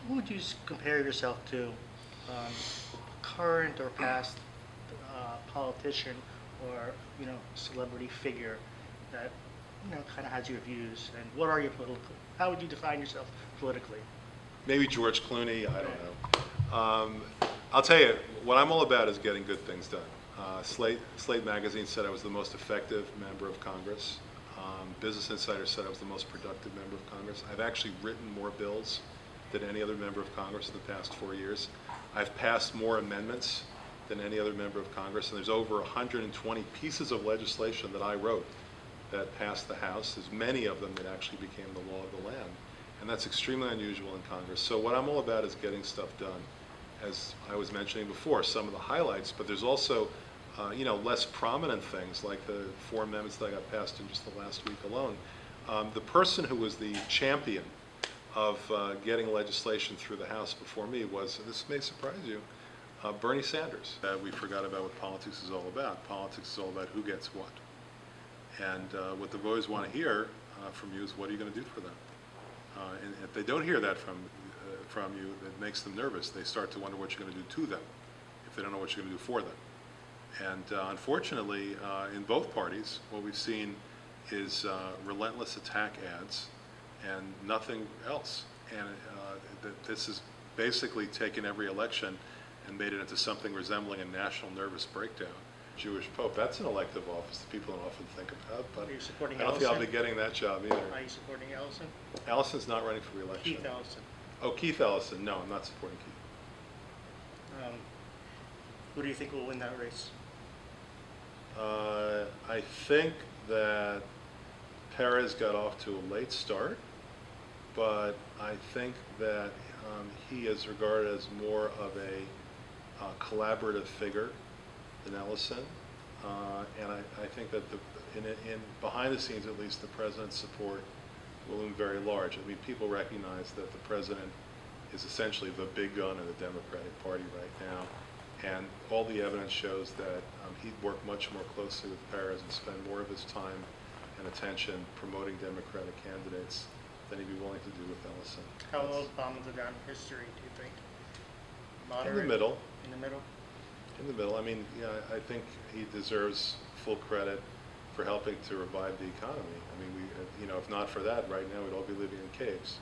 who would you compare yourself to, current or past politician or celebrity figure that kind of has your views? And what are your political? How would you define yourself politically? Maybe George Clooney. I don't know. I'll tell you, what I'm all about is getting good things done. Slate magazine said I was the most effective member of Congress. Business Insider said I was the most productive member of Congress. I've actually written more bills than any other member of Congress in the past 4 years. I've passed more amendments than any other member of Congress, and there's over 120 pieces of legislation that I wrote that passed the House. There's many of them that actually became the law of the land, and that's extremely unusual in Congress. So what I'm all about is getting stuff done. As I was mentioning before, some of the highlights, but there's also less prominent things like the 4 amendments that I got passed in just the last week alone. The person who was the champion of getting legislation through the House before me was, this may surprise you, Bernie Sanders. We forgot about what politics is all about. Politics is all about who gets what. And what the voters want to hear from you is, what are you going to do for them? And if they don't hear that from you, it makes them nervous. They start to wonder what you're going to do to them if they don't know what you're going to do for them. And unfortunately, in both parties, what we've seen is relentless attack ads and nothing else. And this has basically taken every election and made it into something resembling a national nervous breakdown. Jewish Pope, that's an elective office that people don't often think about, but Are you supporting I don't Ellison? think I'll be getting that job either. Are you supporting Ellison? Allison's not running for re-election. Keith Ellison. Oh, Keith Ellison. No, I'm not supporting Keith. Who do you think will win that race? I think that Perez got off to a late start, but I think that he is regarded as more of a collaborative figure than Ellison, and I think that in behind the scenes, at least, the president's support will loom very large. I mean, people recognize that the president is essentially the big gun of the Democratic Party right now, and all the evidence shows that he'd work much more closely with Perez and spend more of his time and attention promoting Democratic candidates than he'd be willing to do with Ellison. How will Obama go down in history, do you think? Moderate? In the middle. In the middle? In the middle. I mean, I think he deserves full credit for helping to revive the economy. I mean, if not for that, right now we'd all be living in caves.